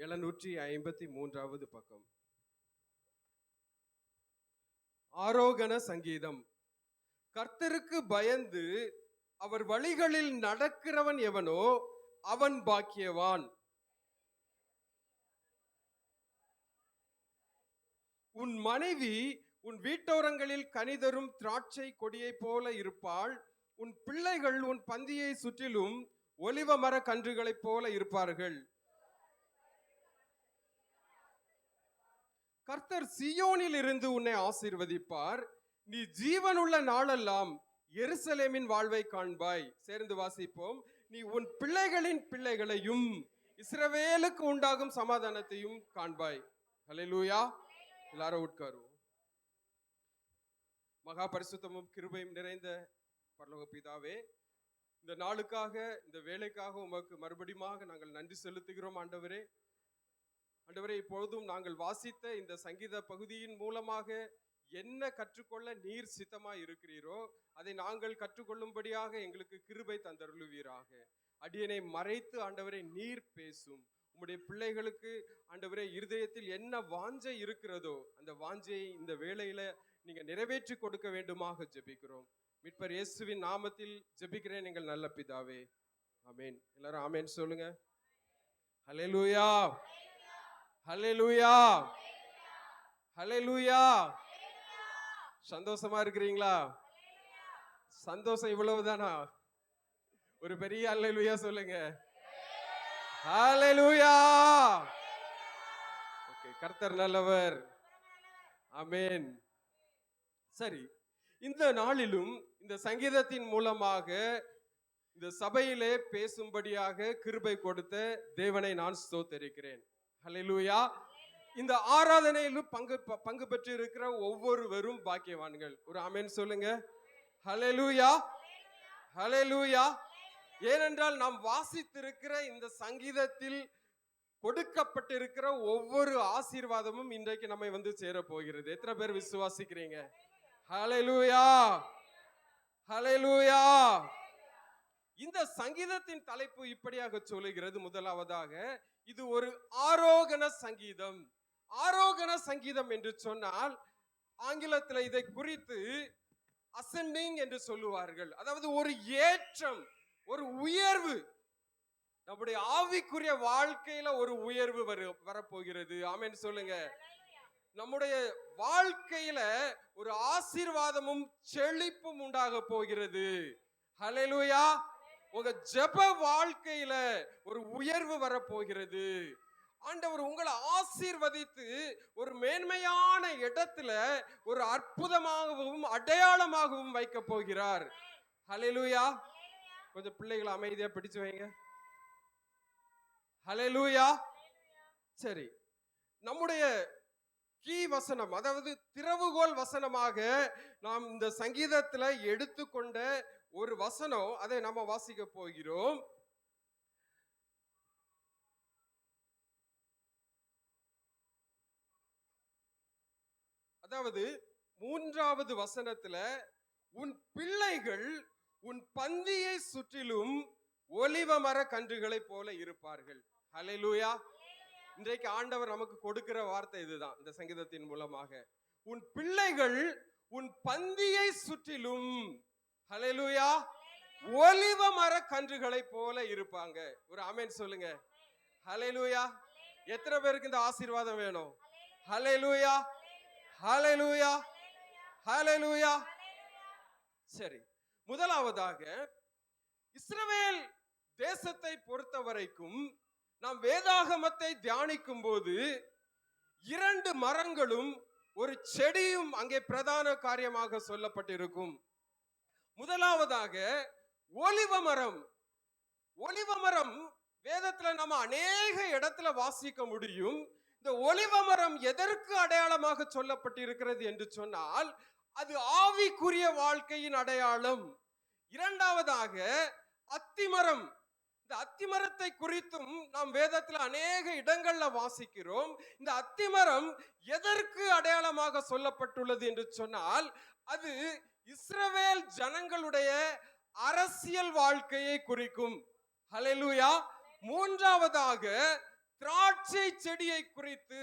753வது பக்கம். ஆரோகண சங்கீதம். கர்த்தருக்கு பயந்து அவர் வழிகளில் நடக்கிறவன் எவனோ அவன் பாக்கியவான். உன் மனைவி உன் வீட்டோரங்களில் கனிதரும் திராட்சை கொடியை போல இருப்பாள். உன் பிள்ளைகள் உன் பந்தியை சுற்றிலும் ஒலிவ மர கன்றுகளைப் போல இருப்பார்கள். கர்த்தர் சீயோனில் இருந்து உன்னை ஆசீர்வதிப்பார். நீ ஜீவனுள்ள நாளெல்லாம் எருசலேமின் வாழ்வை காண்பாய். சேர்ந்து வாசிப்போம். நீ உன் பிள்ளைகளின் பிள்ளைகளையும் இஸ்ரவேலுக்கு உண்டாகும் சமாதானத்தையும் காண்பாய். ஹல்லேலூயா. எல்லாரும் உட்காருவோம். மகா பரிசுத்தமும் கிருபையும் நிறைந்த பரலோக பிதாவே, இந்த நாளுக்காக இந்த வேலைக்காக உமக்கு மறுபடியும் நாங்கள் நன்றி செலுத்துகிறோம். ஆண்டவரே, இப்பொழுதும் நாங்கள் வாசித்த இந்த சங்கீத பகுதியின் மூலமாக என்ன கற்றுக்கொள்ள நீர் சித்தமாய் இருக்கிறீரோ அதை நாங்கள் கற்றுக்கொள்ளும்படியாக எங்களுக்கு கிருபை தந்தருளுவீராக. அடியனை மறைத்து ஆண்டவரை நீர் பேசும். உம்முடைய பிள்ளைகளுக்கு ஆண்டவரே இருதயத்தில் என்ன வாஞ்சை இருக்கிறதோ அந்த வாஞ்சையை இந்த வேளையில நீங்க நிறைவேற்றி கொடுக்க வேண்டுமாக ஜெபிக்கிறோம். மீட்பர் இயேசுவின் நாமத்தில் ஜெபிக்கிறேன் எங்கள் நல்ல பிதாவே, ஆமென். எல்லாரும் ஆமென் சொல்லுங்க. ஹல்லேலூயா, ஹல்லேலூயா, ஹல்லேலூயா. சந்தோஷமா இருக்கிறீங்களா? சந்தோஷம் இவ்வளவுதானா? ஒரு பெரிய ஹல்லேலூயா சொல்லுங்க. ஹல்லேலூயா. ஓகே, கர்த்தர் நல்லவர். ஆமென். சரி, இந்த நாளிலும் இந்த சங்கீதத்தின் மூலமாக இந்த சபையிலே பேசும்படியாக கிருபை கொடுத்த தேவனை நான் ஸ்தோத்திரிக்கிறேன். ஹல்லேலூயா. இந்த ஆராதனையிலும் பங்கு பெற்று இருக்கிற ஒவ்வொருவரும் பாக்கியவான்கள். ஒரு ஆமென் சொல்லுங்க. ஹல்லேலூயா, ஹல்லேலூயா. ஏனென்றால் நாம் வாசித்திருக்கிற இந்த சங்கீதத்தில் கொடுக்கப்பட்டிருக்கிற ஒவ்வொரு ஆசீர்வாதமும் இன்றைக்கு நம்மை வந்து சேர போகிறது. எத்தனை பேர் விசுவாசிக்கிறீங்க? ஹல்லேலூயா, ஹல்லேலூயா. இந்த சங்கீதத்தின் தலைப்பு இப்படியாக சொல்லுகிறது. முதலாவதாக, இது ஒரு ஆரோகண சங்கீதம். ஆரோகண சங்கீதம் என்று சொன்னால் ஆங்கிலத்தில் இதை குறித்து அசெண்டிங் என்று சொல்லுவார்கள். அதாவது ஒரு ஏற்றம், ஒரு உயர்வு. நம்முடைய ஆவிக்குரிய வாழ்க்கையில ஒரு உயர்வு வரப்போகிறது. ஆமென் சொல்லுங்க. நம்முடைய வாழ்க்கையில ஒரு ஆசீர்வாதமும் செழிப்பும் உண்டாக போகிறது. ஹல்லேலூயா. உங்க ஜெப வாழ்க்கையில ஒரு உயர்வு வரப்போகிறது. ஆண்டவர் உங்களை ஆசீர்வதித்து ஒரு மேன்மையான இடத்துல ஒரு அற்புதமாகவும் அடையாளமாகவும் வைக்க போகிறார். ஹல்லேலூயா. கொஞ்சம் பிள்ளைகளை அமைதியா பிடிச்சு வைங்க. ஹல்லேலூயா. சரி, நம்முடைய கீ வசனம், அதாவது திறவுகோல் வசனமாக நாம் இந்த சங்கீதத்துல எடுத்துக்கொண்ட ஒரு வசனம், அதை நாம வாசிக்க போகிறோம். அதாவது 3வது வசனத்துல, உன் பிள்ளைகள் உன் பந்தியை சுற்றிலும் ஒலிவ மர கன்றுகளை போல இருப்பார்கள். ஹல்லேலூயா. இன்றைக்கு ஆண்டவர் நமக்கு கொடுக்கிற வார்த்தை இதுதான். இந்த சங்கீதத்தின் மூலமாக, உன் பிள்ளைகள் உன் பந்தியை சுற்றிலும், ஹல்லேலூயா, ஒலிவ மர கன்றுகளை போல இருப்பாங்க. ஒரு ஆமென் சொல்லுங்க. ஹல்லேலூயா. எத்தனை பேருக்கு இந்த ஆசீர்வாதம் வேணும்? ஹல்லேலூயா, ஹல்லேலூயா, ஹல்லேலூயா. சரி, முதலாவதாக இஸ்ரவேல் தேசத்தை பொறுத்த வரைக்கும் நாம் வேதாகமத்தை தியானிக்கும் போது 2 மரங்களும் ஒரு செடியும் அங்கே பிரதான காரியமாக சொல்லப்பட்டிருக்கும். முதலாவதாக ஒலிவ மரம். ஒலிவ மரம் வேதத்துல நம்ம அநேக இடத்துல வாசிக்க முடியும். இந்த ஒலிவ மரம் எதற்கு அடையாளமாக சொல்லப்பட்டிருக்கிறது என்று சொன்னால், அது ஆவிக்குரிய வாழ்க்கையின் அடையாளம். இரண்டாவதாக அத்திமரம். இந்த அத்திமரத்தை குறித்தும் நாம் வேதத்தில் அநேக இடங்கள்ல வாசிக்கிறோம். இந்த அத்திமரம் எதற்கு அடையாளமாக சொல்லப்பட்டுள்ளது என்று சொன்னால், அது இஸ்ரவேல் ஜனங்களுடைய அரசியல் வாழ்க்கையை குறிக்கும். ஹல்லேலூயா. மூன்றாவதாக திராட்சை திராட்சை செடியை குறித்து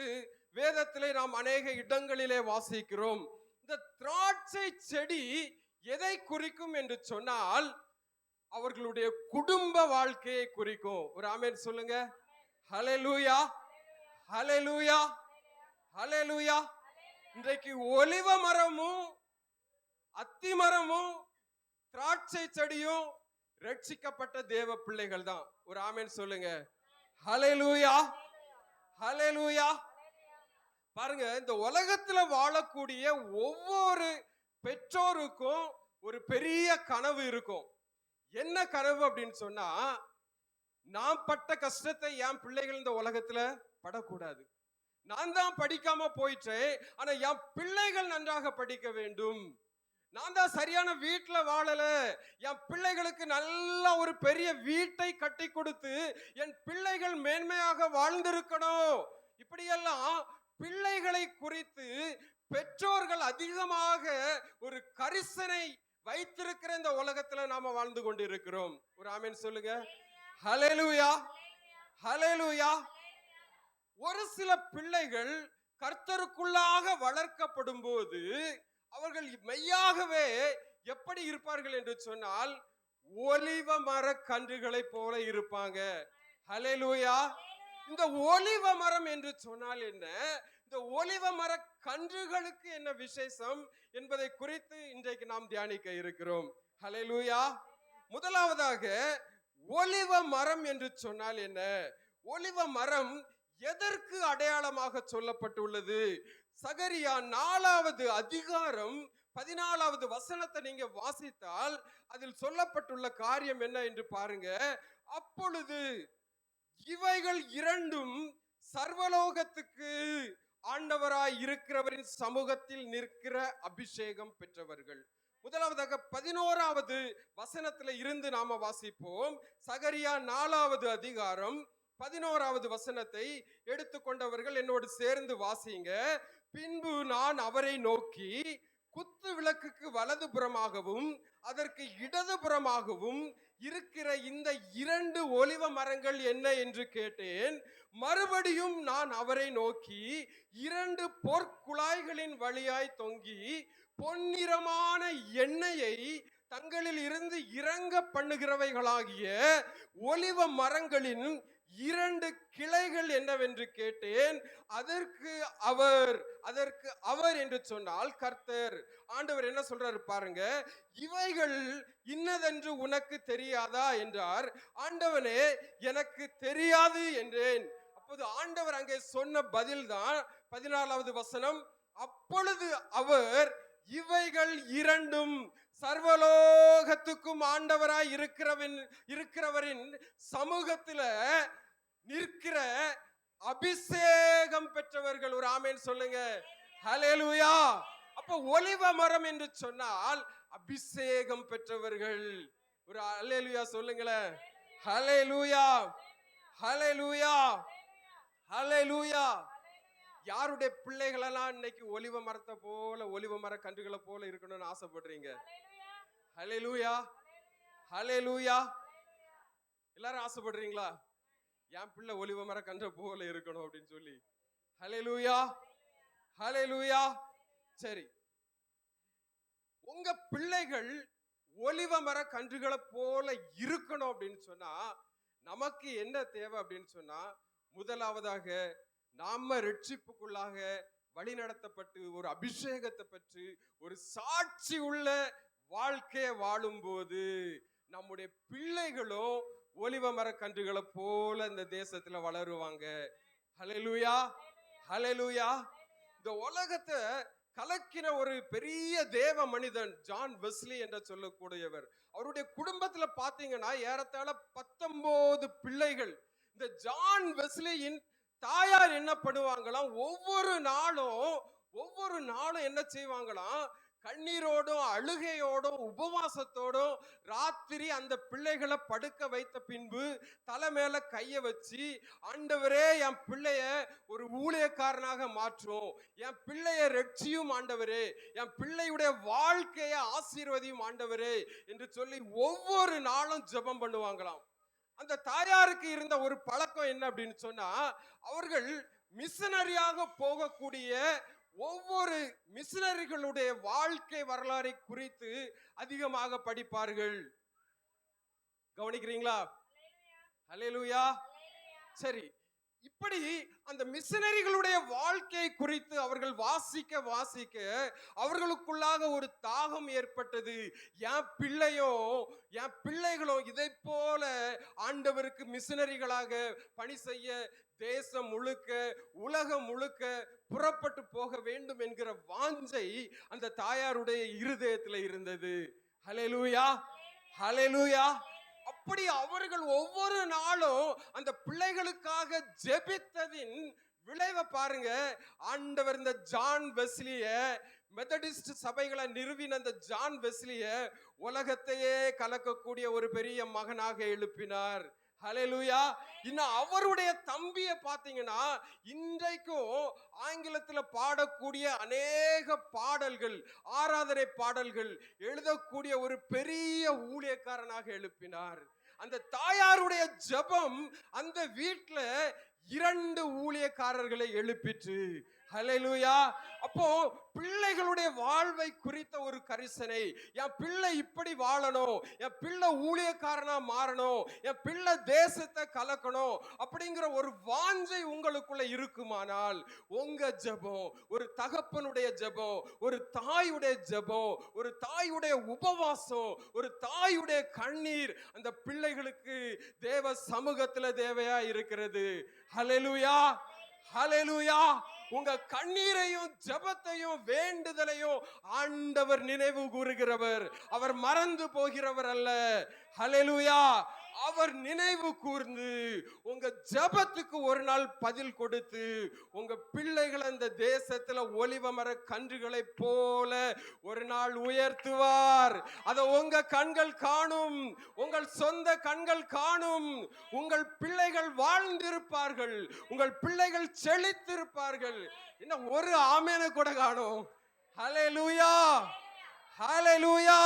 வேதத்திலே நாம் அநேக இடங்களிலே வாசிக்கிறோம். இந்த திராட்சை செடி எதை குறிக்கும் என்று சொன்னால் அவர்களுடைய குடும்ப வாழ்க்கையை குறிக்கும். ஒரு ஆமென் சொல்லுங்க. ஹல்லேலூயா, ஹல்லேலூயா, ஹல்லேலூயா. இன்றைக்கு ஒலிவ மரமும் அத்தி மரமும் திராட்சை செடியும் ரட்சிக்கப்பட்ட தேவ பிள்ளைகள் தான். ஒரு ஆமென் சொல்லுங்க. ஹல்லேலூயா, ஹல்லேலூயா. பாருங்க, இந்த உலகத்துல வாழக்கூடிய ஒவ்வொரு பெற்றோருக்கும் ஒரு பெரிய கனவு இருக்கும். என்ன கனவு அப்படின்னு சொன்னா, நான் பட்ட கஷ்டத்தை என் பிள்ளைகள் இந்த உலகத்துல படக்கூடாது. நான் தான் படிக்காம போயிட்டேன், ஆனா என் பிள்ளைகள் நன்றாக படிக்க வேண்டும். நான் தான் சரியான வீட்டுல வாழல, என் பிள்ளைகளுக்கு நல்ல ஒரு பெரிய வீட்டை கட்டி கொடுத்து என் பிள்ளைகள் மேன்மையாக வாழ்ந்திருக்கணும். இப்படியெல்லாம் பிள்ளைகளை குறித்து பெற்றோர்கள் அதிகமாக ஒரு கரிசனை வைத்திருக்கிற இந்த உலகத்துல நாம வாழ்ந்து கொண்டிருக்கிறோம். ஒரு ஆமென் சொல்லுங்க. ஹல்லேலூயா, ஹல்லேலூயா. ஒரு சில பிள்ளைகள் கர்த்தருக்குள்ளாக வளர்க்கப்படும் போது அவர்கள் மெய்யாகவே எப்படி இருப்பார்கள் என்று சொன்னால் ஒலிவ மர கன்றுகளை போல இருப்பாங்க. ஹல்லேலூயா. இந்த ஒலிவ மரம் என்று சொன்னால் என்ன, இந்த ஒலிவ மர கன்றுகளுக்கு என்ன விசேஷம் என்பதை குறித்து இன்றைக்கு நாம் தியானிக்க இருக்கிறோம். ஹல்லேலூயா. முதலாவதாக ஒலிவ மரம் என்று சொன்னால் என்ன? ஒலிவ மரம் எதற்கு அடையாளமாக சொல்லப்பட்டுள்ளது? சகரியா 4வது அதிகாரம் 14வது வசனத்தை நீங்க வாசித்தால் அதில் சொல்லப்பட்டுள்ள காரியம் என்ன என்று பாருங்க. அப்பொழுது இவைகள் இரண்டும் சர்வலோகத்துக்கு ஆண்டவராய் இருக்கிறவரின் சமூகத்தில் நிற்கிற அபிஷேகம் பெற்றவர்கள். முதலாவதாக 11வது வசனத்துல இருந்து நாம வாசிப்போம். சகரியா 4வது அதிகாரம் 11வது வசனத்தை எடுத்துக்கொண்டவர்கள் என்னோடு சேர்ந்து வாசிங்க. பின்பு நான் அவரை நோக்கி, குத்து விளக்குக்கு வலதுபுறமாகவும் அதற்கு இடதுபுறமாகவும் இருக்கிற இந்த 2 ஒலிவ மரங்கள் என்ன என்று கேட்டேன். மறுபடியும் நான் அவரை நோக்கி, 2 பொற்குழாய்களின் வழியாய் தொங்கி பொன்னிறமான எண்ணெயை தங்களில் இருந்து இறங்க பண்ணுகிறவைகளாகிய ஒலிவ மரங்களின் 2 கிளைகள் என்னவென்று கேட்டேன். அதற்கு அவர் என்று சொன்னால் கர்த்தர். ஆண்டவர் என்ன சொல்றாரு பாருங்க. இவைகள் இன்னதென்று உனக்கு தெரியாதா என்றார். ஆண்டவனே, எனக்கு தெரியாது என்றேன். அப்போது ஆண்டவர் அங்கே சொன்ன பதில் தான் 14வது வசனம். அப்பொழுது அவர், இவைகள் இரண்டும் சர்வலோகத்துக்கும் ஆண்டவராய் இருக்கிறவரின் சமூகத்துல நிற்கிற அபிஷேகம் பெற்றவர்கள். ஒரு ஆமென் சொல்லுங்க. ஹல்லேலூயா. அப்ப ஒலிவ மரம் என்று சொன்னால் அபிஷேகம் பெற்றவர்கள். ஒரு ஹல்லேலூயா சொல்லுங்களேன். ஹல்லேலூயா, ஹல்லேலூயா, ஹல்லேலூயா. யாருடைய பிள்ளைகள் எல்லாம் இன்னைக்கு ஒலிவ மரத்தை போல, ஒலிவ மர கன்றுகளை போல இருக்கணும்னு ஆசைப்படுறீங்க? ஹல்லேலூயா, ஹல்லேலூயா. எல்லாரும் ஆசைப்படுறீங்களா? என் பிள்ளை ஒலிவ மர கன்றை போல இருக்கணும் அப்படின்னு சொல்லி. ஹல்லேலூயா, ஹல்லேலூயா. சரி, உங்க பிள்ளைகள் ஒலிவ மர கன்றுகளை போல இருக்கணும் அப்படின்னு சொன்னா நமக்கு என்ன தேவை அப்படின்னு சொன்னா, முதலாவதாக நாம ரட்சிப்புக்குள்ளாக வழி நடத்தப்பட்டு ஒரு அபிஷேகத்தை பற்றி ஒரு சாட்சி உள்ள வாழ்க்கையை வாழும் போது நம்முடைய பிள்ளைகளும் ஒலிவ மர கன்றுகளை போல இந்த தேசத்துல வளருவாங்க. ஹல்லேலூயா, ஹல்லேலூயா. இந்த உலகத்தை கலக்கின ஒரு பெரிய தேவ மனிதன் ஜான் வெஸ்லி என்று சொல்லக்கூடியவர். அவருடைய குடும்பத்துல பாத்தீங்கன்னா ஏறத்தாழ 19 பிள்ளைகள். இந்த ஜான் வெஸ்லியின் தாயார் என்ன பண்ணுவாங்களாம், ஒவ்வொரு நாளும் என்ன செய்வாங்களாம், கண்ணீரோடும் அழுகையோடும் உபவாசத்தோடும் ராத்திரி அந்த பிள்ளைகளை படுக்க வைத்த பின்பு தலை மேல கைய வச்சு, ஆண்டவரே என் பிள்ளைய ஒரு ஊழியக்காரனாக மாற்றும், என் பிள்ளைய ரட்சியும் ஆண்டவரே, என் பிள்ளையுடைய வாழ்க்கைய ஆசீர்வதியும் ஆண்டவரே என்று சொல்லி ஒவ்வொரு நாளும் ஜெபம் பண்ணுவாங்களாம். அந்த தாயாருக்கு இருந்த ஒரு பழக்கம் என்ன அப்படின்னு சொன்னா, அவர்கள் மிஷனரியாக போகக்கூடிய ஒவ்வொரு மிஷனரிகளுடைய வாழ்க்கை வரலாறை குறித்து அதிகமாக படிப்பார்கள். கவனிக்கிறீங்களா? ஹல்லேலூயா. சரி, இப்படி அந்த மிஷனரிகளுடைய வாழ்க்கை குறித்து அவர்கள் வாசிக்க வாசிக்க அவர்களுக்குள்ளாக ஒரு தாகம் ஏற்பட்டது. என் பிள்ளைகளும் இதை போல ஆண்டவருக்கு மிஷனரிகளாக பணி செய்ய தேசம் முழுக்க உலகம் முழுக்க புறப்பட்டு போக வேண்டும் என்கிற வாஞ்சை அந்த தாயாருடைய இருதயத்தில் இருந்தது. ஹல்லேலூயா, ஹல்லேலூயா. அப்படி அவர்கள் ஒவ்வொரு நாளும் அந்த பிள்ளைகளுக்காக ஜெபித்ததின் விளைவை பாருங்க. ஆண்டவர் இந்த ஜான் வெஸ்லிய, மெத்தடிஸ்ட் சபைகளை நிறுவின அந்த ஜான் வெஸ்லிய உலகத்தையே கலக்கக்கூடிய ஒரு பெரிய மகனாக எழுப்பினார். ஹல்லேலூயா. இன்னும் அவருடைய தம்பியை பார்த்தீங்கன்னா, இன்றைக்கும் ஆங்கிலத்துல பாடக்கூடிய அநேக பாடல்கள், ஆராதனை பாடல்கள் எழுதக்கூடிய ஒரு பெரிய ஊழியக்காரனாக எழுப்பினார். அந்த தாயாருடைய ஜெபம் அந்த வீட்டுல 2 ஊழியக்காரர்களை எழுப்பிற்று. ஹல்லேலூயா. அப்போ பிள்ளைகளுடைய வாழ்வை குறித்த ஒரு கரிசனை, என் பிள்ளை இப்படி வாழணும், என் பிள்ளை ஊழியக்காரனா மாறணும், என் பிள்ளை தேசத்தை கலக்கணும் அப்படிங்கிற ஒரு வாஞ்சை உங்களுக்குள்ள இருக்குமானால், உங்க ஜெபம், ஒரு தகப்பனுடைய ஜெபம், ஒரு தாயுடைய ஜெபம், ஒரு தாயுடைய உபவாசம், ஒரு தாயுடைய கண்ணீர் அந்த பிள்ளைகளுக்கு தேவ சமூகத்துல தேவையா இருக்கிறது. ஹல்லேலூயா, ஹல்லேலூயா. உங்க கண்ணீரையும் ஜெபத்தையும் வேண்டுதலையும் ஆண்டவர் நினைவு கூறுகிறவர். அவர் மறந்து போகிறவர் அல்ல. ஹல்லேலூயா. அவர் நினைவு கூர்ந்து உங்க ஜெபத்துக்கு ஒரு நாள் பதில் கொடுத்து உங்க பிள்ளைகளை அந்த தேசத்துல ஒலிவ மர கன்றுகளை போல ஒரு நாள் உயர்த்துவார். அதை உங்க கண்கள் காணும், உங்கள் சொந்த கண்கள் காணும். உங்கள் பிள்ளைகள் வாழ்ந்திருப்பார்கள், உங்கள் பிள்ளைகள் செழித்திருப்பார்கள். இன்னும் ஒரு ஆமேனை கூட காணும். ஹல்லேலூயா, ஹல்லேலூயா,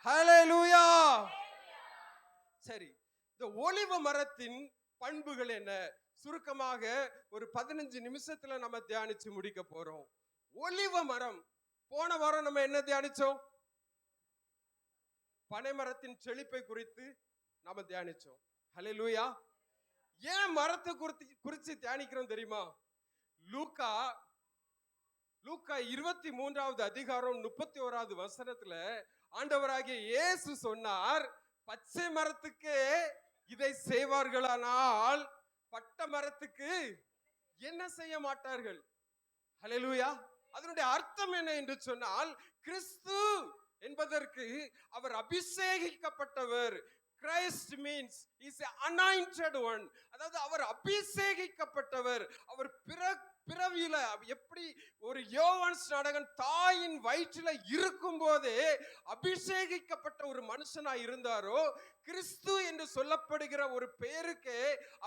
ஹல்லேலூயா. சரி, இந்த ஒலிவ மரத்தின் பண்புகள் என்ன? சுருக்கமாக ஒரு 15 நிமிஷத்துல நம்ம தியானிச்சு முடிக்க போறோம். ஒலிவ மரம், போன வாரம் நம்ம என்ன தியானிச்சோம்? பனை மரத்தின் செழிப்பை குறித்து நாம தியானிச்சோம். ஹல்லேலூயா. ஏன் மரத்தை குறித்து தியானிக்கிறோம் தெரியுமா? லூக்கா 23வது அதிகாரம் 31வது வசனத்துல ஆண்டவராகிய இயேசு சொன்னார், பச்சை மரத்துக்கு இதை செய்வார்களானால் பட்ட மரத்துக்கு என்ன செய்ய மாட்டார்கள். ஹல்லேலூயா. அதனுடைய அர்த்தம் என்ன என்று சொன்னால், கிறிஸ்து என்பதற்கு அவர் அபிஷேகிக்கப்பட்டவர். Christ means he is an anointed one. அதாவது அவர் அபிஷேகிக்கப்பட்டவர். அவர் பிறவியில எப்படி ஒரு யோவான் ஸ்நானகன் தாயின் வயிற்றில இருக்கும் போதே அபிஷேகிக்கப்பட்ட ஒரு மனுஷனா இருந்தாரோ, கிறிஸ்து என்று சொல்லப்படுகிற ஒரு பெயருக்கு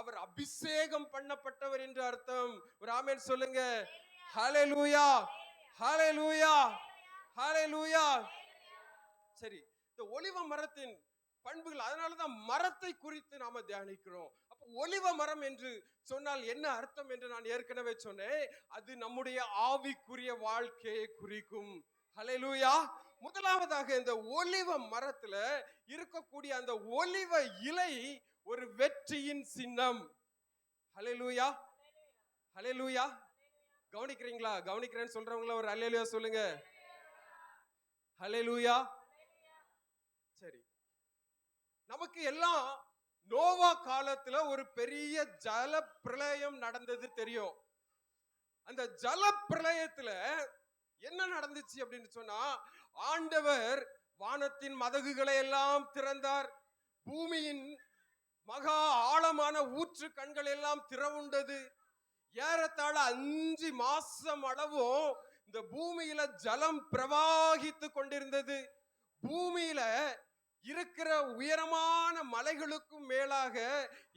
அவர் அபிஷேகம் பண்ணப்பட்டவர் என்று அர்த்தம். ஒரு ஆமென் சொல்லுங்க. ஹல்லேலூயா, ஹல்லேலூயா, ஹல்லேலூயா. சரி, இந்த ஒலிவ மரத்தின் பண்புகள், அதனாலதான் மரத்தை குறித்து நாம தியானிக்கிறோம். அப்ப ஒலிவ மரம் என்று சொன்னால் என்ன அர்த்தம் என்று நான் ஏற்கனவே சொன்னேன். அது நம்முடைய ஆவிக்குரிய வாழ்க்கையை குறிக்கும். ஹல்லேலூயா. முதலாவதாக இந்த ஒலிவ மரத்துல இருக்கக்கூடிய அந்த ஒலிவ இலை ஒரு வெற்றியின் சின்னம். ஹல்லேலூயா, ஹல்லேலூயா. கவனிக்கிறீங்களா? கவனிக்கிறேன்னு சொல்றவங்கள ஒரு ஹல்லேலூயா சொல்லுங்க. ஹல்லேலூயா. சரி, நமக்கு எல்லாம் நோவா காலத்துல ஒரு பெரிய ஜல பிரளயம் நடந்தது தெரியும். அந்த ஜல பிரளயத்துல என்ன நடந்துச்சு அப்படின்னு சொன்னா, ஆண்டவர் வானத்தின் மதகுகளை எல்லாம் திறந்தார். பூமியின் மகா ஆழமான ஊற்று கண்கள் எல்லாம் திறவுண்டது. ஏறத்தாழ 5 மாசம் அளவும் இந்த பூமியில ஜலம் பிரவாகித்து கொண்டிருந்தது. பூமியில இருக்கிற உயரமான மலைகளுக்கும் மேலாக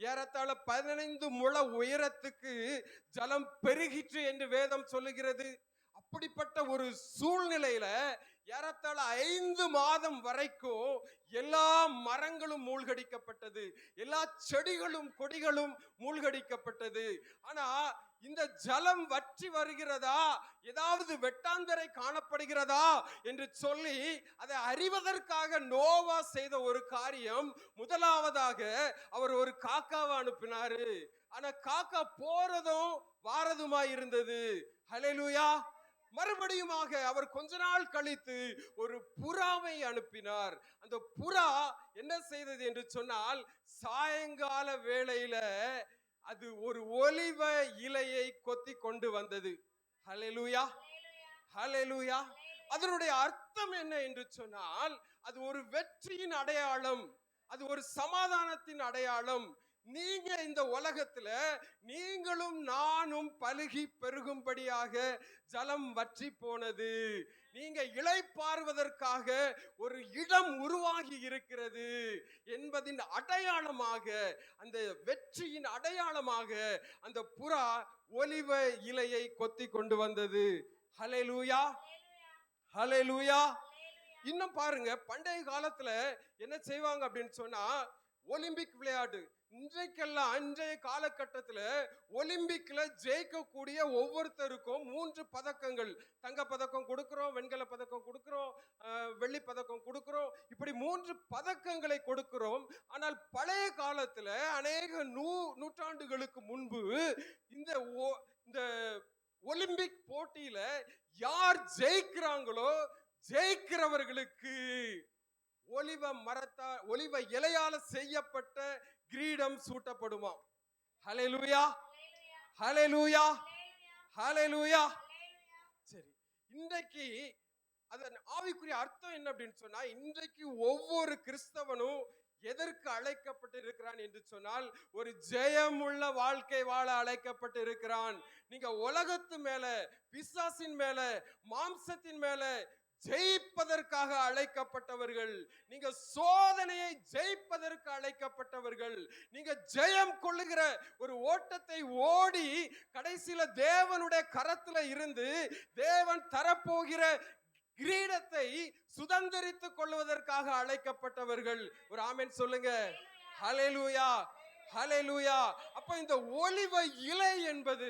ஏறத்தாழ 15 முழ உயரத்துக்கு ஜலம் பெருகிற்று என்று வேதம் சொல்லுகிறது. அப்படிப்பட்ட ஒரு சூழ்நிலையில ஏறத்தாழ 5 மாதம் வரைக்கும் எல்லா மரங்களும் மூழ்கடிக்கப்பட்டது, எல்லா செடிகளும் கொடிகளும் மூழ்கடிக்கப்பட்டது. ஆனா இந்த ஜலம் வற்றி வருகிறதா, ஏதாவது வெட்டாந்தரை காணப்படுகிறதா என்று சொல்லி அதை அறிவதற்காக நோவா செய்த ஒரு காரியம், முதலாவதாக அவர் ஒரு காக்காவை அனுப்பினாரு. ஆனா காக்கா போறதும் வாரதுமாய் இருந்தது. ஹல்லேலூயா. மறுபடியுமாக அவர் கொஞ்ச நாள் கழித்து ஒரு புறாவை அனுப்பினார். அந்த புறா என்ன செய்தது என்று சொன்னால், சாயங்கால வேளையில அது ஒரு ஒலிவ இலையை கொத்தி கொண்டு வந்தது. ஹல்லேலூயா, ஹல்லேலூயா. அதனுடைய அர்த்தம் என்ன என்று சொன்னால், அது ஒரு வெற்றியின் அடையாளம், அது ஒரு சமாதானத்தின் அடையாளம். நீங்க இந்த உலகத்துல நீங்களும் நானும் பலுகி பெருகும்படியாக ஜலம் வற்றி போனது. நீங்க இளைப்பாறுவதற்காக ஒரு இடம் உருவாகி இருக்கிறது என்பதின் அடையாளமாக, அந்த வெற்றியின் அடையாளமாக அந்த புறா ஒலிவ இலையை கொத்தி கொண்டு வந்தது. ஹல்லேலூயா, ஹல்லேலூயா. இன்னும் பாருங்க, பண்டைய காலத்துல என்ன செய்வாங்க அப்படின்னு சொன்னா, ஒலிம்பிக் விளையாட்டு, இன்றைக்கெல்லாம் இன்றைய காலகட்டத்தில் ஒலிம்பிக்ல ஜெயிக்கக்கூடிய ஒவ்வொருத்தருக்கும் 3 பதக்கங்கள், தங்க பதக்கம் கொடுக்கிறோம், வெண்கல பதக்கம் கொடுக்கிறோம், வெள்ளி பதக்கம் கொடுக்கிறோம், இப்படி 3 பதக்கங்களை கொடுக்கிறோம். ஆனால் பழைய காலத்துல அநேக நூற்றாண்டுகளுக்கு முன்பு இந்த ஒலிம்பிக் போட்டியில யார் ஜெயிக்கிறாங்களோ ஜெயிக்கிறவர்களுக்கு ஒலிவ இலையால செய்யப்பட்ட கிரீடம் சூட்டப்படுமாம். ஹல்லேலூயா, ஹல்லேலூயா, ஹல்லேலூயா. சரி, இன்றைக்கு அதன் ஆவிக்குரிய அர்த்தம் என்ன அப்படின்னு சொன்னா, இன்றைக்கு ஒவ்வொரு கிறிஸ்தவனும் எதற்கு அழைக்கப்பட்டு இருக்கிறான் என்று சொன்னால், ஒரு ஜெயமுள்ள வாழ்க்கை வாழ அழைக்கப்பட்டு இருக்கிறான். நீங்க உலகத்து மேல, பிசாசின் மேல, மாம்சத்தின் மேல ஜெயிப்பதற்காக அழைக்கப்பட்டவர்கள். நீங்க சோதனையை ஜெயிப்பதற்கு அழைக்கப்பட்டவர்கள். நீங்க ஜெயம் கொள்ளுகிற ஒரு ஓட்டத்தை ஓடி கடைசியில தேவனுடைய கரத்துல இருந்து தேவன் தரப்போகிற கிரீடத்தை சுதந்திரித்துக் கொள்வதற்காக அழைக்கப்பட்டவர்கள். ஒரு ஆமென் சொல்லுங்க. ஹல்லேலூயா, ஹல்லேலூயா. அப்ப இந்த ஒலிவ இலை என்பது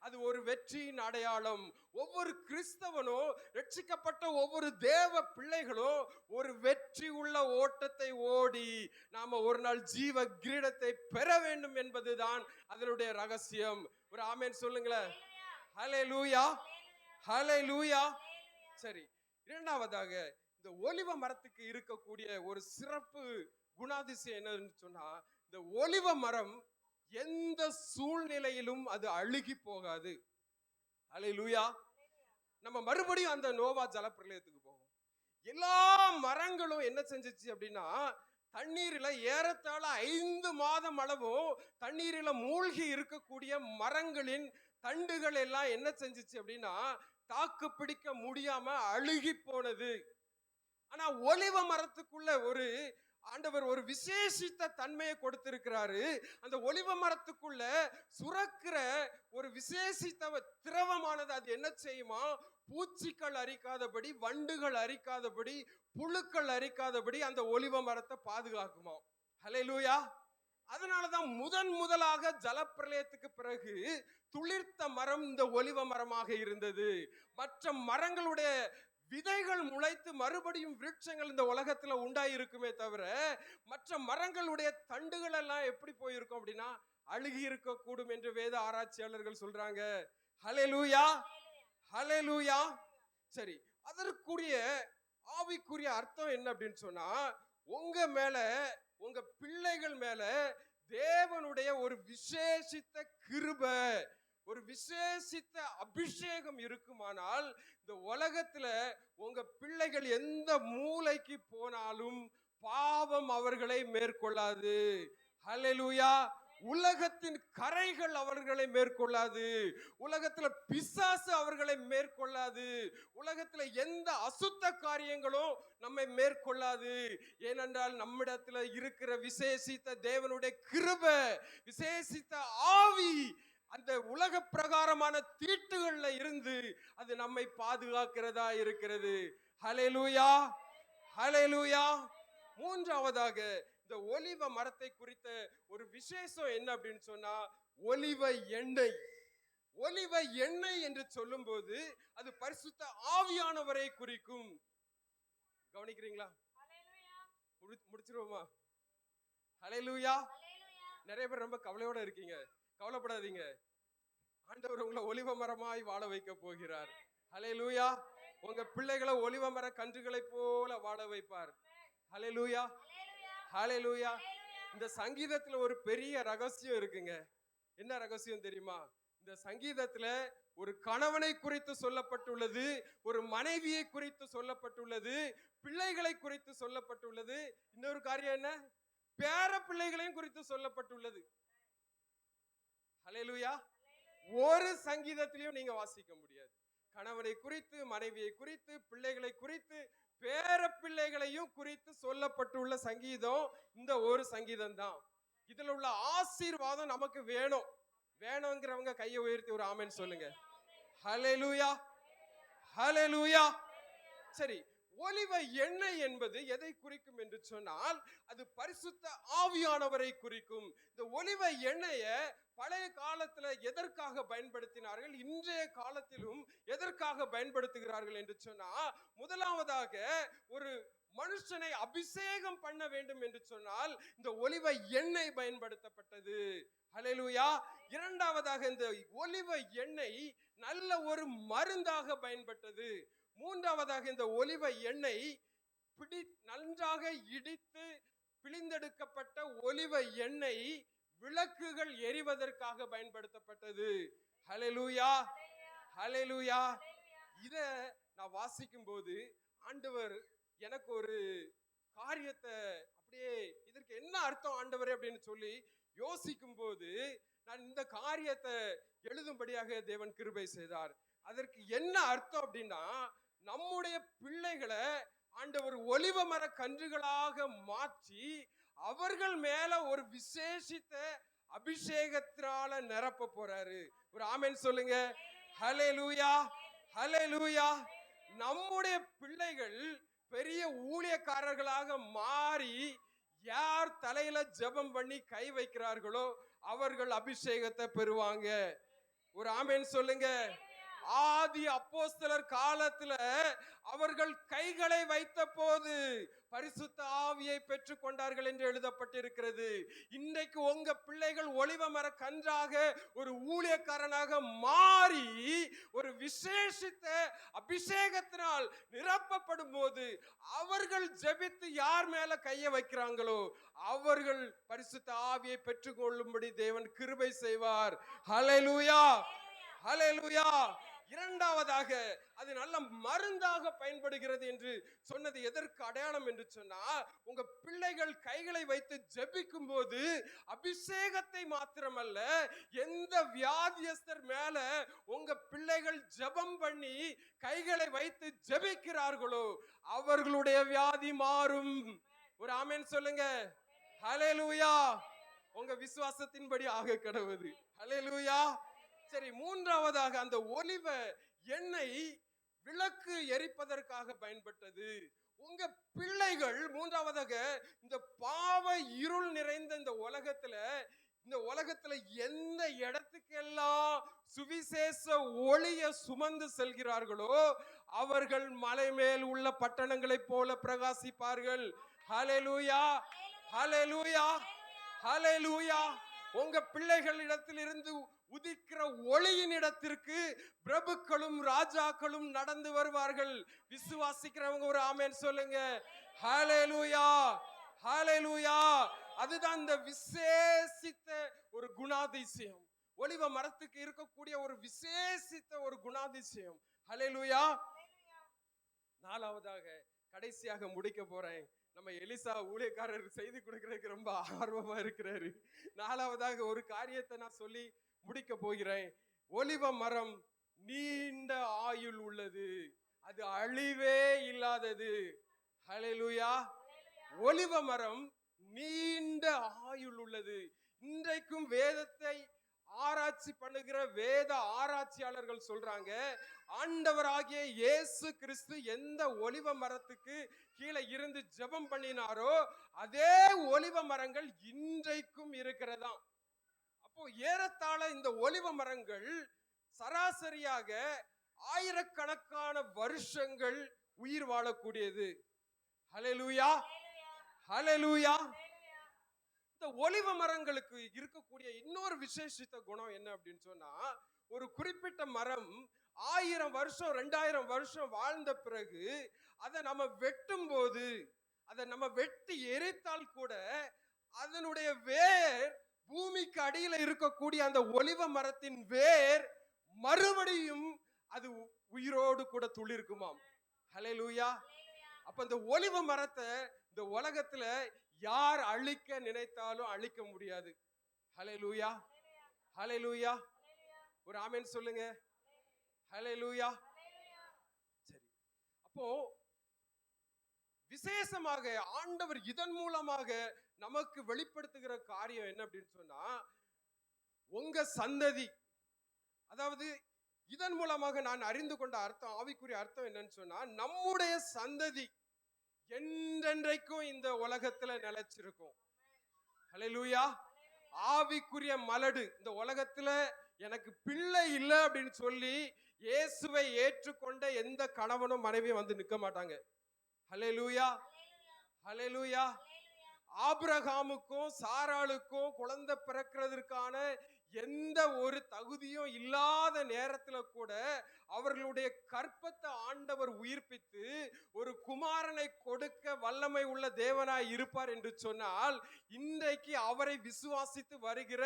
அது ஒரு வெற்றியின் அடையாளம். ஒவ்வொரு கிறிஸ்தவனும், ரட்சிக்கப்பட்ட ஒவ்வொரு தேவ பிள்ளைகளும் ஒரு வெற்றி உள்ள ஓட்டத்தை ஓடி நாம ஒரு நாள் ஜீவ கிரீடத்தை பெற வேண்டும் என்பதுதான் அதனுடைய ரகசியம். ஒரு ஆமென் சொல்லுங்களேன். ஹல்லேலூயா, ஹல்லேலூயா. சரி, இரண்டாவதாக இந்த ஒலிவ மரத்துக்கு இருக்கக்கூடிய ஒரு சிறப்பு குணாதிசயம் என்னன்னு சொன்னா, இந்த ஒலிவ மரம் எந்த சூழ்நிலையிலும் அது அழுகி போகாது. ஹல்லேலூயா. நம்ம மறுபடியும் அந்த நோவா ஜலப்பிரளயத்துக்கு போவோம். எல்லா மரங்களும் என்ன செஞ்சிச்சு அப்படின்னா, தண்ணீரில ஏறத்தாழ 5 மாதம் அளவும் தண்ணீரில மூழ்கி இருக்கக்கூடிய மரங்களின் தண்டுகள் எல்லாம் என்ன செஞ்சிச்சு அப்படின்னா, தாக்கு பிடிக்க முடியாம அழுகி போனது. ஆனா ஒலிவ மரத்துக்குள்ள ஆண்டவர் ஒரு விசேஷித்த தன்மையை கொடுத்திருக்கிறாரு. அந்த ஒலிவ மரத்துக்குள்ள சுரக்கிற ஒரு விசேஷித்த திரவமானது அது என்ன செய்யுமா, பூச்சிகள் அரிக்காதபடி, வண்டுகள் அரிக்காதபடி, புழுக்கள் அரிக்காதபடி அந்த ஒலிவ மரத்தை பாதுகாக்குமா. ஹல்லேலூயா. அதனாலதான் முதலாக ஜலப்பிரளயத்துக்கு பிறகு துளிர்த்த மரம் இந்த ஒலிவ மரமாக இருந்தது. மற்ற மரங்களுடைய விதைகள் முளைத்து மறுபடியும் விருட்சங்கள் இந்த உலகத்துல உண்டாயிருக்குமே தவிர, மற்ற மரங்களுடைய தண்டுகள் எல்லாம் எப்படி போயிருக்கும் அப்படின்னா அழுகி இருக்க கூடும் என்று வேத ஆராய்ச்சியாளர்கள் சொல்றாங்க. ஹல்லேலூயா, ஹல்லேலூயா. சரி, அதற்குரிய ஆவிக்குரிய அர்த்தம் என்ன அப்படின்னு சொன்னா, உங்க மேல, உங்க பிள்ளைகள் மேல தேவனுடைய ஒரு விசேஷித்த கிருபை, ஒரு விசேஷித்த அபிஷேகம் இருக்குமானால், இந்த உலகத்துல உங்க பிள்ளைகள் எந்த மூலைக்கு போனாலும் பாவம் அவர்களை மேற்கொள்ளாது. ஹல்லேலூயா. உலகத்தின் கரைகள் அவர்களை மேற்கொள்ளாது. உலகத்துல பிசாசு அவர்களை மேற்கொள்ளாது. உலகத்துல எந்த அசுத்த காரியங்களும் நம்மை மேற்கொள்ளாது. ஏனென்றால் நம்மிடத்துல இருக்கிற விசேஷித்த தேவனுடைய கிருபை, விசேஷித்த ஆவி அந்த உலக பிரகாரமான தீட்டுகள்ல இருந்து அது நம்மை பாதுகாக்கிறதா இருக்கிறது. ஹல்லேலூயா, ஹல்லேலூயா. மூன்றாவதாக இந்த ஒலிவ மரத்தை குறித்த ஒரு விசேஷம் என்ன அப்படின்னு சொன்னா, ஒலிவ எண்ணெய். ஒலிவ எண்ணெய் என்று சொல்லும் போது அது பரிசுத்த ஆவியானவரை குறிக்கும். கவனிக்கிறீங்களா? முடிச்சிருவோமா? ஹல்லேலூயா. நிறைய பேர் ரொம்ப கவலையோட இருக்கீங்க. கவலைப்படாதீங்க, ஆண்டவர் உங்களை ஒலிவ மரமாய் வாழ வைக்க போகிறார். ஹல்லேலூயா. உங்க பிள்ளைகளை ஒலிவ மர கன்றுகளை போல வாழ வைப்பார். ஹல்லேலூயா, ஹல்லேலூயா. இந்த சங்கீதத்துல ஒரு பெரிய ரகசியம் இருக்குங்க. என்ன ரகசியம் தெரியுமா? இந்த சங்கீதத்துல ஒரு கணவனை குறித்து சொல்லப்பட்டுள்ளது, ஒரு மனைவியை குறித்து சொல்லப்பட்டுள்ளது, பிள்ளைகளை குறித்து சொல்லப்பட்டுள்ளது. இன்னொரு காரியம் என்ன? பேர பிள்ளைகளையும் குறித்து சொல்லப்பட்டுள்ளது. ஹல்லேலூயா. ஒரு சங்கீதத்திலையும் நீங்க வாசிக்க முடியாது. கணவனை குறித்து, மனைவியை குறித்து, பிள்ளைகளை குறித்து, பேர பிள்ளைகளையும் குறித்து சொல்லப்பட்டுள்ள சங்கீதம் இந்த ஒரு சங்கீதம் தான். இதுல உள்ள ஆசீர்வாதம் நமக்கு வேணும். வேணுங்கிறவங்க கையை உயர்த்தி ஒரு ஆமென் சொல்லுங்க. ஹல்லேலூயா, ஹல்லேலூயா. சரி, ஒலிவ எண்ணெய் என்பது எதை குறிக்கும் என்று சொன்னால், அது பரிசுத்த ஆவியானவரை குறிக்கும். இந்த ஒலிவ எண்ணெயை பழைய காலத்துல எதற்காக பயன்படுத்தினார்கள், இன்றைய காலத்திலும் எதற்காக பயன்படுத்துகிறார்கள் என்று சொன்னா, முதலாவதாக ஒரு மனுஷனை அபிஷேகம் பண்ண வேண்டும் என்று சொன்னால் இந்த ஒலிவ எண்ணெய் பயன்படுத்தப்பட்டது. ஹல்லேலூயா. இரண்டாவதாக இந்த ஒலிவ எண்ணெய் நல்ல ஒரு மருந்தாக பயன்பட்டது. மூன்றாவதாக இந்த ஒலிவ எண்ணெய் நன்றாக இடித்து பிழிந்தெடுக்கப்பட்ட ஒலிவ எண்ணெய் விளக்குகள் எரிவதற்காக பயன்படுத்தப்பட்டது. ஹல்லேலூயா, ஹல்லேலூயா. இத நான் வாசிக்கும் போது ஆண்டவர் எனக்கு ஒரு காரியத்தை அப்படியே, இதற்கு என்ன அர்த்தம் ஆண்டவரே அப்படின்னு சொல்லி யோசிக்கும் போது நான் இந்த காரியத்தை எழுதும்படியாக தேவன் கிருபை செய்தார். அதற்கு என்ன அர்த்தம் அப்படின்னா, நம்முடைய பிள்ளைகளை ஆண்டவர் ஒலிவ மர கன்றுகளாக மாற்றி அவர்கள் மேல ஒரு விசேஷித்த அபிஷேகத்தினால நிரப்ப போறாரு. ஒரு ஆமென் சொல்லுங்க. ஹல்லேலூயா, ஹல்லேலூயா. நம்முடைய பிள்ளைகள் பெரிய ஊழியக்காரர்களாக மாறி யார் தலையில ஜெபம் பண்ணி கை வைக்கிறார்களோ அவர்கள் அபிஷேகத்தை பெறுவாங்க. ஒரு ஆமென் சொல்லுங்க. ஆதி அப்போஸ்தலர் காலத்துல அவர்கள் கைகளை வைத்த போது பரிசுத்த ஆவியை பெற்றுக் கொண்டார்கள் என்று எழுதப்பட்டிருக்கிறது. இன்றைக்கு உங்க பிள்ளைகள் ஒலிவ மர கன்றாக ஒரு ஊழியக்காரனாக மாறி ஒரு விசேஷித்த அபிஷேகத்தினால் நிரப்பப்படும் போது அவர்கள் ஜெபித்து யார் மேல கையை வைக்கிறாங்களோ அவர்கள் பரிசுத்த ஆவியை பெற்றுக் கொள்ளும்படி தேவன் கிருபை செய்வார். ஹல்லேலூயா, ஹல்லேலூயா. இரண்டாவதாக அது நல்ல மருந்தாக பயன்படுகிறது என்று சொன்னது எதற்கு அடையாளம் என்று சொன்னா, உங்க பிள்ளைகள் கைகளை வைத்து ஜெபிக்கும் போது அபிஷேகத்தை மாத்திரமல்ல, எந்த வியாதியஸ்தர் மேல உங்க பிள்ளைகள் ஜெபம் பண்ணி கைகளை வைத்து ஜெபிக்கிறார்களோ அவர்களுடைய வியாதி மாறும். ஒரு ஆமென் சொல்லுங்க. ஹல்லேலூயா. உங்க விசுவாசத்தின்படி ஆக கடவுது. ஹல்லேலூயா. சரி, மூன்றாவதாக அந்த ஒலிவ எண்ணெய் விளக்கு எரிப்பதற்காக பயன்பட்டது. உங்க பிள்ளைகள் மூன்றாவதாக இந்த பாவ இருள் நிறைந்த இந்த உலகத்துல எந்த இடத்துக்கெல்லாம் சுவிசேஷ ஒளிய சுமந்து செல்கிறார்களோ அவர்கள் மலை மேல் உள்ள பட்டணங்களைப் போல பிரகாசிப்பார்கள். ஹல்லேலூயா, ஹல்லேலூயா, ஹல்லேலூயா. உங்க பிள்ளைகளிடத்தில் இருந்து உதிக்கிற ஒளியின் இடத்திற்கு பிரபுக்களும் ராஜாக்களும் நடந்து வருவார்கள். விசுவாசிக்கிறவங்க ஒரு ஆமென் சொல்லுங்க. ஹல்லேலூயா, ஹல்லேலூயா. அதுதான் இந்த விசேஷித்த ஒரு குணாதிசயம். ஒலிவ மரத்துக்கு இருக்கக்கூடிய ஒரு விசேஷித்த ஒரு குணாதிசயம். ஹல்லேலூயா. நாலாவதாக கடைசியாக முடிக்க போறேன். நம்ம எலிசா ஊழியக்காரர் செய்தி கொடுக்கறதுக்கு ரொம்ப ஆர்வமா இருக்கிறாரு. நாலாவதாக ஒரு காரியத்தை நான் சொல்லி முடிக்க போகிறேன். ஒலிவ மரம் நீண்ட ஆயுள் உள்ளது, அது அழிவே இல்லாதது. ஹல்லேலூயா. ஒலிவ மரம் நீண்ட ஆயுள் உள்ளது. இன்றைக்கும் வேதத்தை ஆராய்ச்சி ஆராய்ச்சி பண்ணுகிற வேத ஆராய்ச்சியாளர்கள் சொல்றாங்க, ஆண்டவராகிய இயேசு கிறிஸ்து எந்த ஒலிவ மரத்துக்கு கீழே இருந்து ஜெபம் பண்ணினாரோ அதே ஒலிவ மரங்கள் இன்றைக்கும் இருக்கிறதாம். அப்போ ஏறத்தாழ இந்த ஒலிவ மரங்கள் சராசரியாக ஆயிரக்கணக்கான வருஷங்கள் உயிர் வாழக்கூடியது. ஹல்லேலூயா, ஹல்லேலூயா. இந்த ஒலிவ மரங்களுக்கு இருக்கக்கூடிய இன்னொரு விசேஷித்த குணம் என்ன அப்படின்னு சொன்னா, ஒரு குறிப்பிட்ட மரம் 1000 வருஷம் 2000 வருஷம் வாழ்ந்த பிறகு அதை நம்ம வெட்டும் போது, அதை நம்ம வெட்டி எரித்தால் கூட அதனுடைய வேர், பூமிக்கு அடியில இருக்கக்கூடிய அந்த ஒலிவ மரத்தின் வேர் மறுபடியும் அது உயிரோடு கூட துளிர்க்குமாம். ஹல்லேலூயா. அப்ப இந்த ஒலிவ மரத்தை இந்த உலகத்துல யார் அழிக்க நினைத்தாலும் அழிக்க முடியாது. ஹல்லேலூயா, ஹல்லேலூயா. ஒரு ஆமென் சொல்லுங்க. ஹல்லேலூயா. சரி, அப்போ விசேஷமாக ஆண்டவர் இதன் மூலமாக நமக்கு வெளிப்படுத்துகிற காரியம் என்ன அப்படின்னு சொன்னா, உங்க சந்ததி, அதாவது இதன் மூலமாக நான் அறிந்து கொண்ட அர்த்தம், ஆவிக்குரிய அர்த்தம் என்னன்னு சொன்னா, நம்முடைய சந்ததி என்றென்றைக்கும் இந்த உலகத்துல நிலைச்சிருக்கும். ஹல்லேலூயா. ஆவிக்குரிய மலடு இந்த உலகத்துல எனக்கு பிள்ளை இல்லை அப்படின்னு சொல்லி இயேசுவை ஏற்றுக்கொண்ட எந்த கணவனும் மனைவியும் வந்து நிற்க மாட்டாங்க. ஹல்லேலூயா, ஹல்லேலூயா. ஆபிரகாமுக்கும் சாராளுக்கும் குழந்தை பிறக்கிறதுக்கான எந்த ஒரு தகுதியும் இல்லாத நேரத்துல கூட அவர்களுடைய கற்பத்தை ஆண்டவர் உயிர்ப்பித்து ஒரு குமாரனை கொடுக்க வல்லமை உள்ள தேவனாய் இருப்பார் என்று சொன்னால், இன்றைக்கு அவரை விசுவாசித்து வருகிற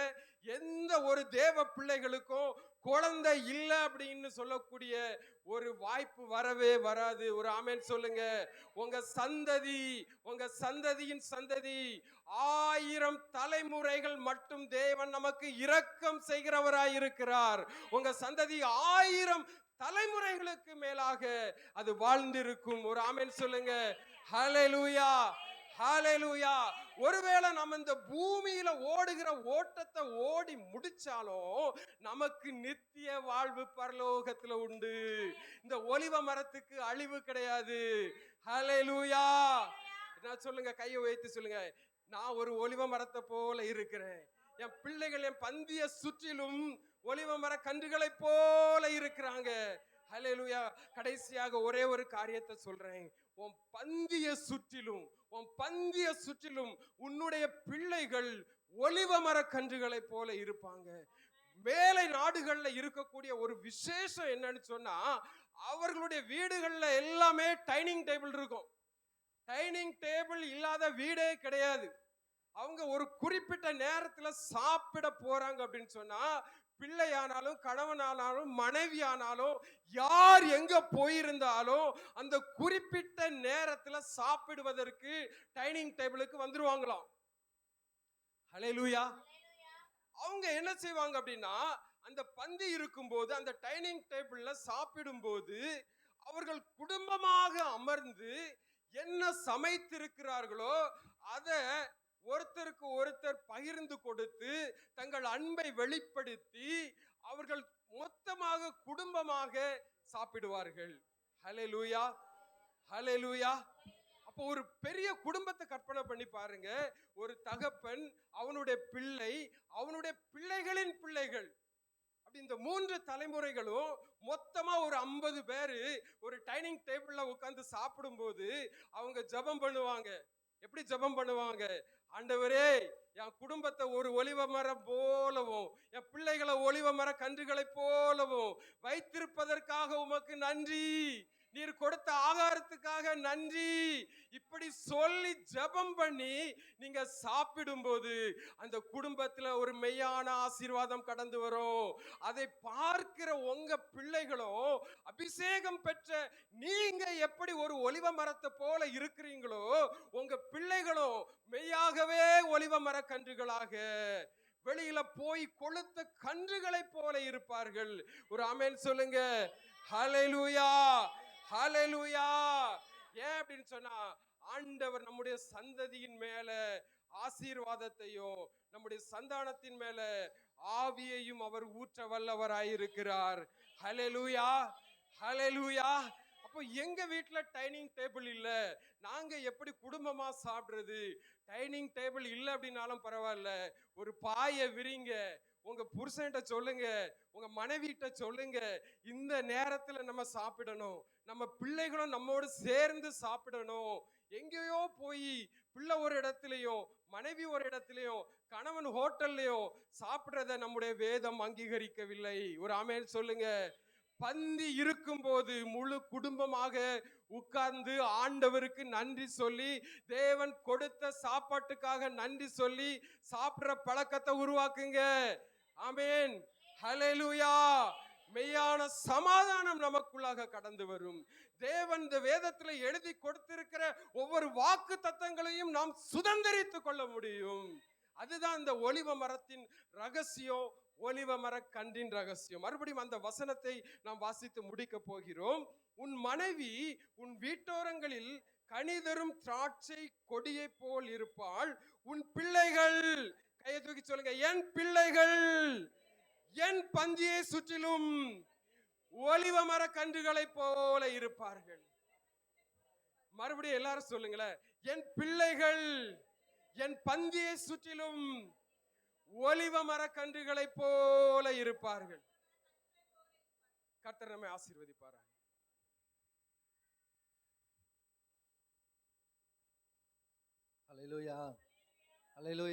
எந்த ஒரு தேவ பிள்ளைகளுக்கும் குழந்தை இல்லை அப்படின்னு சொல்லக்கூடிய ஒரு வாய்ப்பு வரவே வராது. ஒரு ஆமென் சொல்லுங்க. உங்க சந்ததி, உங்க சந்ததியின் சந்ததி 1000 தலைமுறைகள் மட்டும் தேவன் நமக்கு இரக்கம் செய்கிறவராய் இருக்கிறார். உங்க சந்ததி 1000 தலைமுறைகளுக்கு மேலாக அது வாழ்ந்திருக்கும். ஒரு ஆமென் சொல்லுங்க. ஹல்லேலூயா, ஹல்லேலூயா. ஒருவேளை நம்ம இந்த பூமியில ஓடுகிற ஓட்டத்தை ஓடி முடிச்சாலும் நமக்கு நித்திய வாழ்வு பரலோகத்துல உண்டு. இந்த ஒலிவ மரத்துக்கு அழிவு கிடையாது. ஹல்லேலூயா. நான் சொல்லுங்க, கையை வைத்து சொல்லுங்க, நான் ஒரு ஒலிவ மரத்தை போல இருக்கிறேன். என் பிள்ளைகள் என் பந்திய சுற்றிலும் ஒலிவ மர கன்றுகளை போல இருக்கிறாங்க. ஹல்லேலூயா. கடைசியாக ஒரே ஒரு காரியத்தை சொல்றேன். உன் பந்திய சுற்றிலும், உன் பந்திய சுற்றிலும் உன்னுடைய பிள்ளைகள் ஒலிவ மர கன்றுகளை போல இருப்பாங்க. மேலை நாடுகள்ல இருக்கக்கூடிய ஒரு விசேஷம் என்னன்னு சொன்னா, அவர்களுடைய வீடுகள்ல எல்லாமே டைனிங் டேபிள் இருக்கும். டைனிங் டேபிள் இல்லாத வீடே கிடையாது. அவங்க ஒரு குறிப்பிட்ட நேரத்துல சாப்பிட போறாங்க அப்படின்னு சொன்னா, பிள்ளையானாலும் கணவனானாலும் மனைவியானாலும் யார் எங்க போயிருந்தாலும் அந்த குறிப்பிட்ட நேரத்துல சாப்பிடுவதற்கு டைனிங் டேபிளுக்கு வந்துருவாங்களாம். ஹல்லேலூயா. அவங்க என்ன செய்வாங்க அப்படின்னா, அந்த பந்தி இருக்கும்போது அந்த டைனிங் டேபிள்ல சாப்பிடும்போது அவர்கள் குடும்பமாக அமர்ந்து என்ன சமைத்திருக்கிறார்களோ அதை ஒருத்தருக்கு ஒருத்தர் பகிர்ந்து கொடுத்து தங்கள் அன்பை வெளிப்படுத்தி அவர்கள் மொத்தமாக குடும்பமாக சாப்பிடுவார்கள். ஹல்லேலூயா, ஹல்லேலூயா. அப்போ ஒரு பெரிய குடும்பத்தை கற்பனை பண்ணி பாருங்க. ஒரு தகப்பன், அவனுடைய பிள்ளை, அவனுடைய பிள்ளைகளின் பிள்ளைகள், அப்படி இந்த 3 தலைமுறைகளும் மொத்தமா ஒரு 50 பேரு ஒரு டைனிங் டேபிள்ல உட்கார்ந்து சாப்பிடும்போது அவங்க ஜெபம் பண்ணுவாங்க. எப்படி ஜெபம் பண்ணுவாங்க? ஆண்டவரே, என் குடும்பத்தை ஒரு ஒலிவ மரம் போலவும் என் பிள்ளைகளை ஒலிவ மர கன்றுகளை போலவும் வைத்திருப்பதற்காக உமக்கு நன்றி, நீர் கொடுத்த ஆகாரத்துக்காக நன்றி, இப்படி சொல்லி ஜெபம் பண்ணி நீங்க சாப்பிடும்போது அந்த குடும்பத்துல ஒரு மெய்யான ஆசீர்வாதம் கடந்து வரும். அதை பார்க்கிற உங்க பிள்ளைகளும் அபிஷேகம் பெற்ற நீங்க எப்படி ஒரு ஒலிவ மரத்தை போல இருக்கிறீங்களோ, உங்க பிள்ளைகளும் மெய்யாகவே ஒலிவ மர கன்றுகளாக வெளியில போய் கொளுத்த கன்றுகளை போல இருப்பார்கள். ஒரு ஆமென் சொல்லுங்க. ஹல்லேலூயா, ஹல்லேலூயா. ஏன் அப்படின்னு சொன்னா, ஆண்டவர் நம்முடைய சந்ததியின் மேல ஆசீர்வாதத்தையும் நம்முடைய சந்தானத்தின் மேல ஆவியையும் அவர் ஊற்ற வல்லவராயிருக்கிறார். ஹல்லேலூயா, ஹல்லேலூயா. அப்போ எங்க வீட்டுல டைனிங் டேபிள் இல்ல, நாங்க எப்படி குடும்பமா சாப்பிடுறது? டைனிங் டேபிள் இல்ல அப்படின்னாலும் பரவாயில்ல, ஒரு பாயை விரிங்க, உங்க புருஷன்கிட்ட சொல்லுங்க, உங்க மனைவிட்ட சொல்லுங்க, இந்த நேரத்துல நம்ம சாப்பிடணும், நம்ம பிள்ளைகளும் நம்மோடு சேர்ந்து சாப்பிடணும். எங்கேயோ போய் பிள்ளை ஒரு இடத்துலயும் மனைவி ஒரு இடத்துலயும் கணவன் ஹோட்டல்லையும் சாப்பிடுறத நம்முடைய வேதம் அங்கீகரிக்கவில்லை. ஒரு ஆமென் சொல்லுங்க. பந்தி இருக்கும் போது முழு குடும்பமாக உட்கார்ந்து ஆண்டவருக்கு நன்றி சொல்லி, தேவன் கொடுத்த சாப்பாட்டுக்காக நன்றி சொல்லி சாப்பிடுற பழக்கத்தை உருவாக்குங்க. ஆமென், ஹல்லேலூயா. மெய்யான சமாதானம் நமக்குள்ளாக கடந்து வரும். தேவன் இந்த வேதத்துல எழுதி கொடுத்திருக்கிற ஒவ்வொரு வாக்கு தத்தங்களையும் நாம் சுதந்திரித்துக் கொள்ள முடியும். அதுதான் இந்த ஒலிவ மரத்தின் ரகசியம், ஒலிவ மர கன்றின் ரகசியம். மறுபடியும் அந்த வசனத்தை நாம் வாசித்து முடிக்க போகிறோம். உன் மனைவி உன் வீட்டோரங்களில் கனிதரும் திராட்சை கொடியை போல் இருப்பாள். உன் பிள்ளைகள், கையை தூக்கி சொல்லுங்க, என் பிள்ளைகள் என் பந்தியை சுற்றிலும் ஒலிவ மர கன்றுகளை போல இருப்பார்கள். மறுபடியும் எல்லாரும் சொல்லுங்களேன், என் பிள்ளைகள் என் பந்தியை சுற்றிலும் ஒலிவ மர கன்றுகளை போல இருப்பார்கள். கர்த்தர் நம்மை ஆசீர்வதிப்பாராக. ஹல்லேலூயா, ஹல்லேலூயா.